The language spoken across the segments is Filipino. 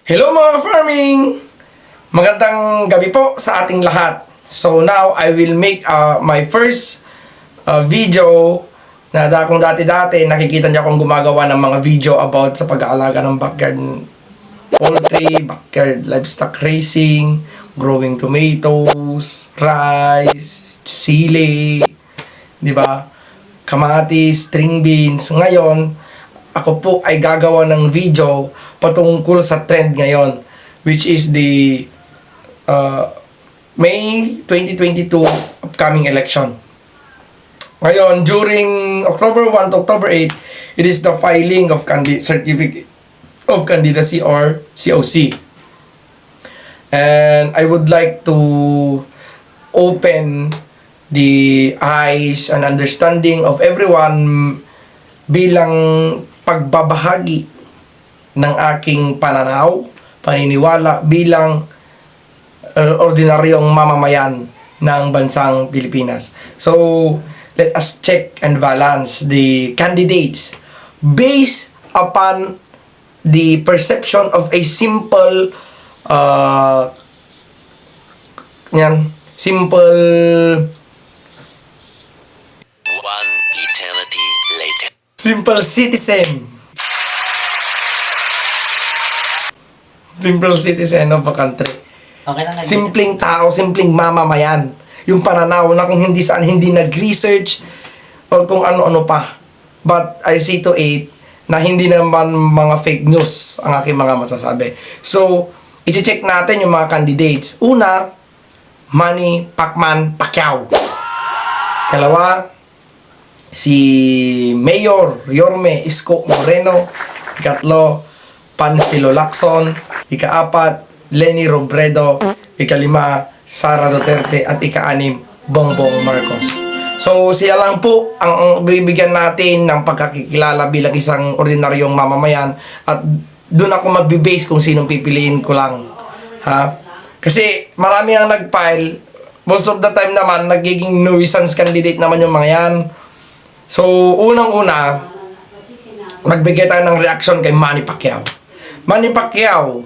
Hello mga farming! Magandang gabi po sa ating lahat. So now I will make my first video na kung dati-dati nakikita niyo akong gumagawa ng mga video about sa pag-aalaga ng backyard poultry, backyard livestock raising, growing tomatoes, rice, sili, di ba? Kamatis, string beans. Ngayon, ako po ay gagawa ng video patungkol sa trend ngayon, which is the May 2022 upcoming election. Ngayon, during October 1 to October 8, it is the filing of Certificate of Candidacy or COC. And I would like to open the eyes and understanding of everyone bilang pagbabahagi ng aking pananaw, paniniwala bilang ordinaryong mamamayan ng bansang Pilipinas. So, let us check and balance the candidates based upon the perception of a simple One eternity later. simple citizen. Simple citizen of a country. Okay lang. Simpleng tao, simpleng mamamayan. Yung pananaw na kung hindi saan hindi nag-research or kung ano-ano pa. But I see to it na hindi naman mga fake news ang aking mga masasabi. So, i-check natin yung mga candidates. Una, Manny Pacquiao. Kalawa, si Mayor Yorme Isko Moreno. Ikatlo, Panfilo Lacson. Ikaapat, Leni Robredo. Ikalima, Sara Duterte. At ika-anim, Bongbong Marcos. So, siya lang po ang bibigyan natin ng pagkakikilala bilang isang ordinaryong mamamayan. At doon ako magbe-base kung sinong pipiliin ko lang. Ha? Kasi marami ang nag-file. Most of the time naman, nagiging nuisance candidate naman yung mga yan. So, unang-una, magbigay tayo ng reaction kay Manny Pacquiao. Manny Pacquiao,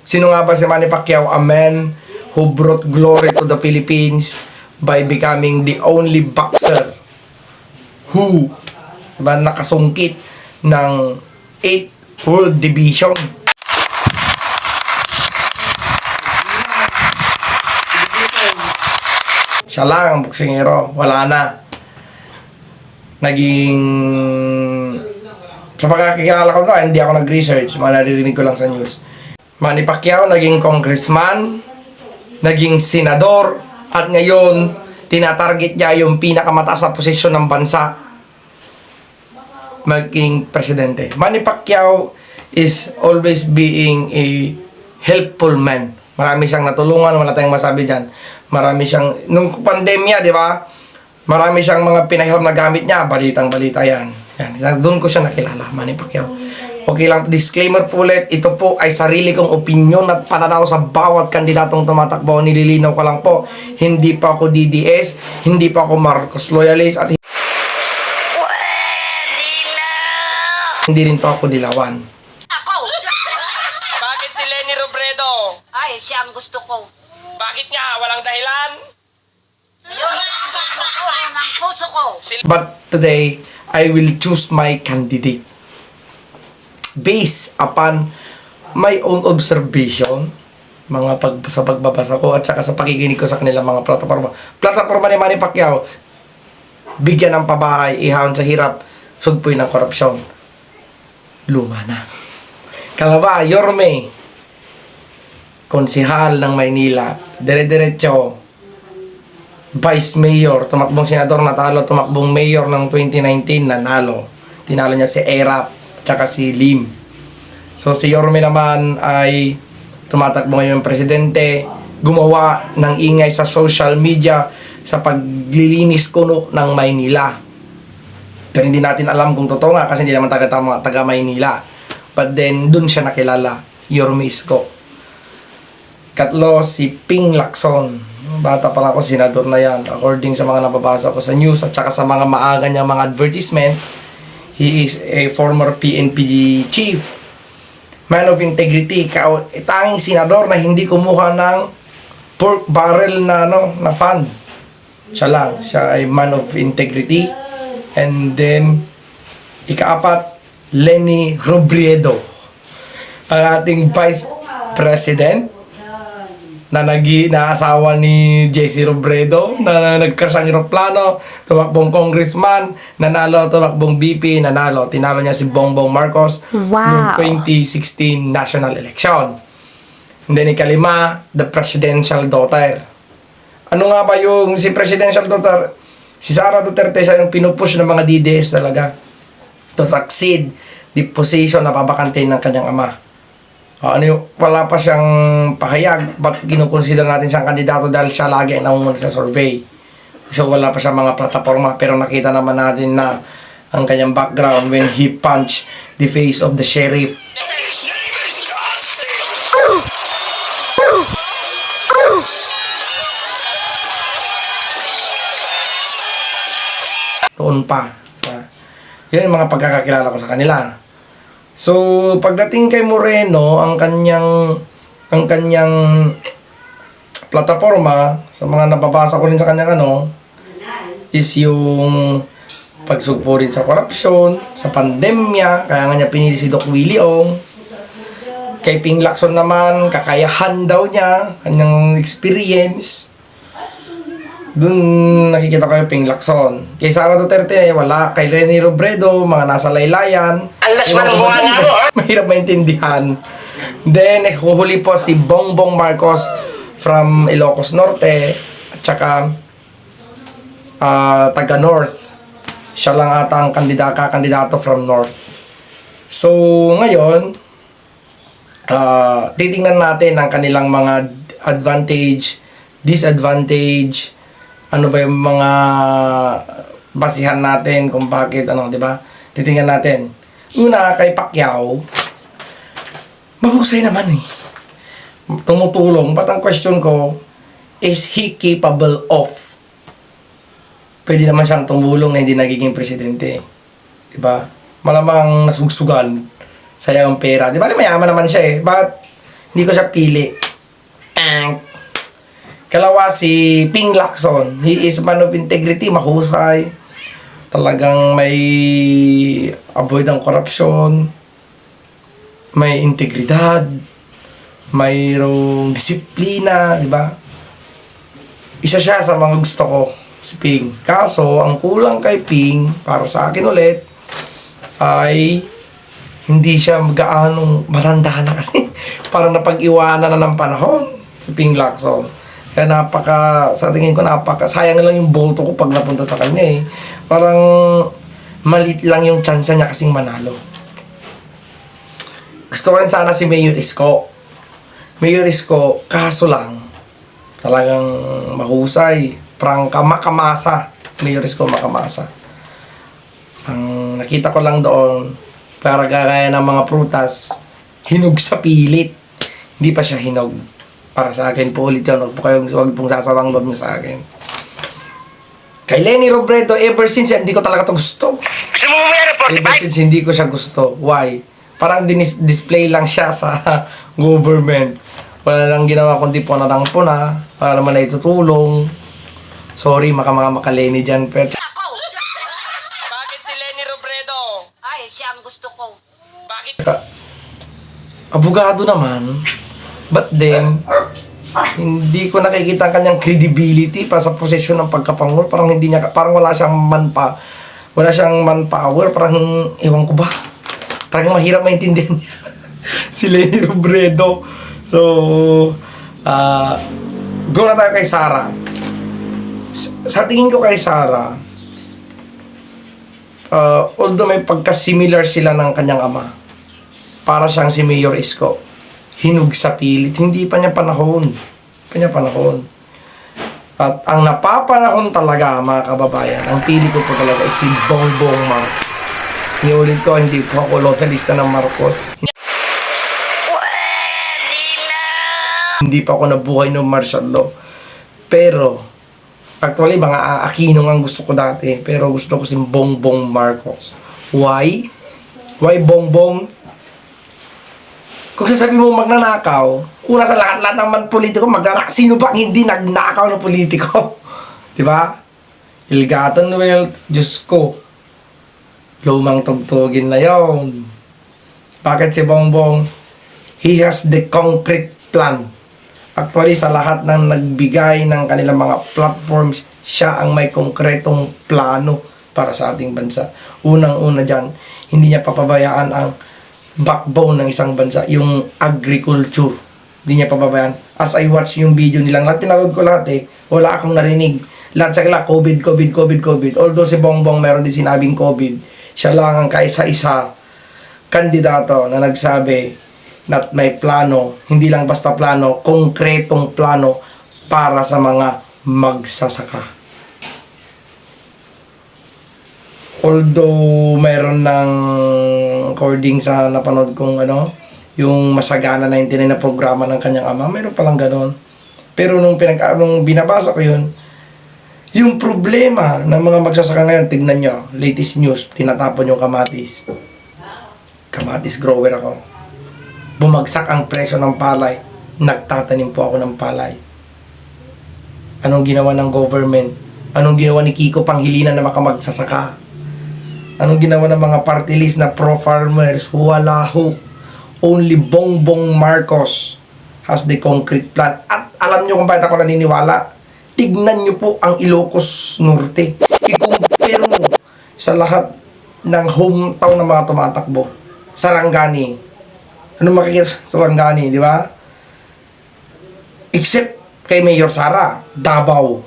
sino nga ba si Manny Pacquiao? A man who brought glory to the Philippines by becoming the only boxer who nakasungkit ng 8 World Division. Siya lang ang boksingero, wala na. Naging sa pagkakilala ko na, hindi ako nag-research, naririnig ko lang sa news. Manny Pacquiao naging congressman, naging senador, at ngayon tinatarget niya yung pinakamataas na posisyon ng bansa, maging presidente. Manny Pacquiao is always being a helpful man. Marami siyang natulungan, wala tayong masabi dyan. Marami siyang, nung pandemya, di ba? Marami siyang mga pinahirap na gamit niya, balitang-balita yan. Doon ko siya nakilala, Manny Pacquiao. Okay lang, disclaimer po ulit, ito po ay sarili kong opinion at pananaw sa bawat kandidatong tumatakbo. Nililinaw ko lang po, hindi pa ako DDS, hindi pa ako Marcos loyalist, at hindi rin pa ako dilawan. Ako! Bakit si Leni Robredo? Ay, siya ang gusto ko. Bakit nga? Walang dahilan? Yun ang gusto ko, yun ang puso ko. But today, I will choose my candidate based upon my own observation, sa pagbabasa ko at saka sa pakikinig ko sa kanilang mga plataforma. Plataforma ni Manny Pacquiao, bigyan ng pabahay, ihawon sa hirap, sugpoy ng korupsyon. Luma na. Kalawa, Yorme, konsihal ng Maynila, dire-diretso, Vice Mayor, tumakbong senador, natalo, tumakbong mayor ng 2019, nanalo. Tinalo niya si Erap, tsaka si Lim. So si Yorme naman ay tumatakbo ngayong presidente, gumawa ng ingay sa social media sa paglilinis kuno ng Maynila. Pero hindi natin alam kung totoo nga kasi hindi naman taga Maynila. But then, dun siya nakilala, Yorme Isko. Katlo, si Ping Lacson. Bata pa lang ako, senador na yan. According sa mga nababasa ko sa news at saka sa mga maaga niya mga advertisement, he is a former PNP chief. man of integrity, tanging senador na hindi kumuha ng pork barrel na na fund. Siya lang, siya ay man of integrity. And then ikaapat, Leni Robredo, ang ating Vice President na asawa ni JC Robredo, na nagkrasang eroplano, tumakbong congressman, tumakbong VP, tinalo niya si Bongbong Marcos noong 2016 national election. And then ikalima, the presidential daughter. Ano nga ba yung si presidential daughter? Si Sara Duterte, siya yung pinupush ng mga DDS talaga to succeed the position na babakantin ng kanyang ama. Wala pa siyang pahayag, but kinukonsider natin siyang kandidato dahil siya lagi ang namumuna sa survey. So wala pa siyang mga plataforma, pero nakita naman natin na ang kanyang background when he punched the face of the sheriff. Noon pa. Yan yung mga pagkakakilala ko sa kanila. So, pagdating kay Moreno, ang kanyang plataforma, sa mga nababasa ko rin sa kanyang is yung pagsugpo rin sa korupsyon, sa pandemya, kaya nga niya pinili si Doc Willie Ong. Kay Ping Lacson naman, kakayahan daw niya, kanyang experience. Doon nakikita ko yung Ping Lacson. Kay Sara Duterte, wala. Kay Leni Robredo, mga nasa laylayan. Alas man ang buha nga mo, Mahirap maintindihan. Then, huhuli po si Bongbong Marcos from Ilocos Norte at saka taga North. Siya lang ata ang kandidato from North. So, ngayon, titingnan natin ang kanilang mga advantage, disadvantage, ano ba yung mga basihan natin kung bakit, di ba? Titingnan natin. Una, kay Pacquiao, mahusay naman eh. Tumutulong. But ang question ko, is he capable of? Pwede naman siyang tumulong na hindi nagiging presidente. Diba? Malamang nasugsugan. Sayang ang pera. Diba? Mayaman naman siya eh. But, hindi ko siya pili. Kalawa si Ping Lacson. He is man of integrity, mahusay. Talagang may avoid ang korupsyon. May integridad. Mayroong disiplina, di ba? Isa siya sa mga gusto ko, si Ping. Kaso, ang kulang kay Ping, para sa akin ulit, ay hindi siya gaanong matanda na kasi. Parang napag-iwanan na ng panahon si Ping Lacson. Kaya sa tingin ko sayang lang yung boto ko pag napunta sa kanya eh. Parang malit lang yung chance niya kasing manalo. Gusto ko rin sana si Mayor Isko. Mayor Isko, kaso lang, talagang mahusay. Prangka, makamasa. Mayor Isko, makamasa. Ang nakita ko lang doon, para gaya ng mga prutas, hinog sa pilit. Hindi pa siya hinog. Para sa akin po ulit yun. Huwag pong sasawang loob niya sa akin. Kay Leni Robredo, ever since, hindi ko talaga ito gusto. gusto mo mamaya ng Ever 45? since, hindi ko siya gusto. Why? Parang display lang siya sa government. Wala lang ginawa kundi puna. Para naman na itutulong. Sorry, mga Leni dyan. Pero Ako! Bakit si Leni Robredo? Ay, siya ang gusto ko. Bakit? abogado naman. But then, hindi ko nakikita ang kanyang credibility pa sa posisyon ng pagkapangulo. Parang wala siyang manpower. Parang, ewan ko ba? Parang mahirap maintindihan niya. Si Leni Robredo. So, go na tayo kay Sara. Sa tingin ko kay Sara, although may pagka-similar sila ng kanyang ama, para siyang si Mayor Isko. Hinug sa pilit. Hindi pa niya panahon. At ang napapanahon talaga, mga kababayan, ang pili ko po talaga is si Bongbong Marcos. Niulit ko, hindi po ako loyalista ng Marcos. Hindi pa ako nabuhay ng martial law. Pero, actually, mga Aquino ang gusto ko dati. Pero gusto ko si Bongbong Marcos. Why? Why Bongbong? Kung sasabi mo magnanakaw, una sa lahat naman politiko, sino ba hindi nagnakaw ng politiko? Di ba? Ill-gotten wealth, Diyos ko. Lumang tugtugin na yon. Bakit si Bongbong? He has the concrete plan. Actually, sa lahat ng nagbigay ng kanilang mga platforms, siya ang may konkretong plano para sa ating bansa. Unang-una dyan, hindi niya papabayaan ang backbone ng isang bansa, yung agriculture. Hindi niya pababayaan. As I watch yung video nilang, lahat pinanood ko lahat wala akong narinig. Lahat sa kanila, COVID. Although si Bongbong meron din sinabing COVID, siya lang ang kaisa-isa kandidato na nagsabi na may plano, hindi lang basta plano, konkretong plano para sa mga magsasaka. Although mayroon ng according sa napanood kong yung Masagana 99 na programa ng kanyang ama, mayroon palang gano'n. Pero nung binabasa ko yun, yung problema ng mga magsasaka ngayon, tignan nyo, latest news, tinatapon yung kamatis. Kamatis grower ako. Bumagsak ang presyo ng palay, nagtatanim po ako ng palay. Anong ginawa ng government? Anong ginawa ni Kiko Pangilinan na makamagsasaka? Anong ginawa ng mga party list na pro-farmers? Wala ho. Only Bongbong Marcos has the concrete plan. At alam nyo kung bakit ako naniniwala? Tignan nyo po ang Ilocos Norte. I-compare mo sa lahat ng hometown ng mga tumatakbo. Sarangani. Anong makikita sa Sarangani, di ba? Except kay Mayor Sara, Davao.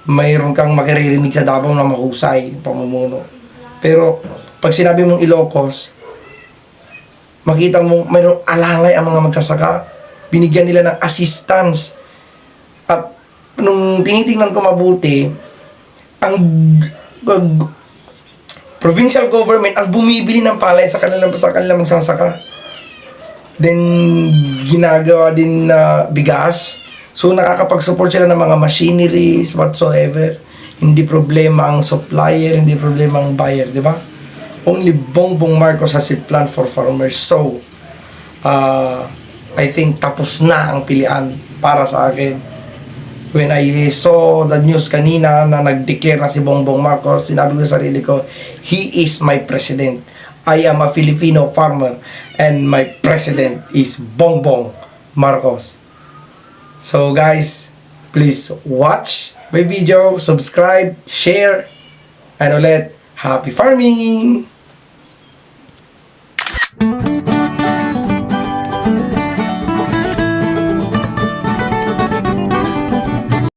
Mayroon kang makiririnig sa Davao na mahusay, pamumuno. Pero, pag sinabi mong Ilocos, makita mo, mayroong alalay ang mga magsasaka. Binigyan nila ng assistance. At, nung tinitingnan ko mabuti, ang provincial government ang bumibili ng palay sa kanilang magsasaka. Then, ginagawa din na bigas. So, nakakapag-support sila ng mga machineries, whatsoever. Hindi problema ang supplier, hindi problema ang buyer, di ba? Only Bongbong Marcos has a plan for farmers. So, I think tapos na ang pilian para sa akin. When I saw the news kanina na nag-declare na si Bongbong Marcos, sinabi ko sa sarili ko, he is my president. I am a Filipino farmer and my president is Bongbong Marcos. So guys, please watch my video, subscribe, share, and ulit, happy farming!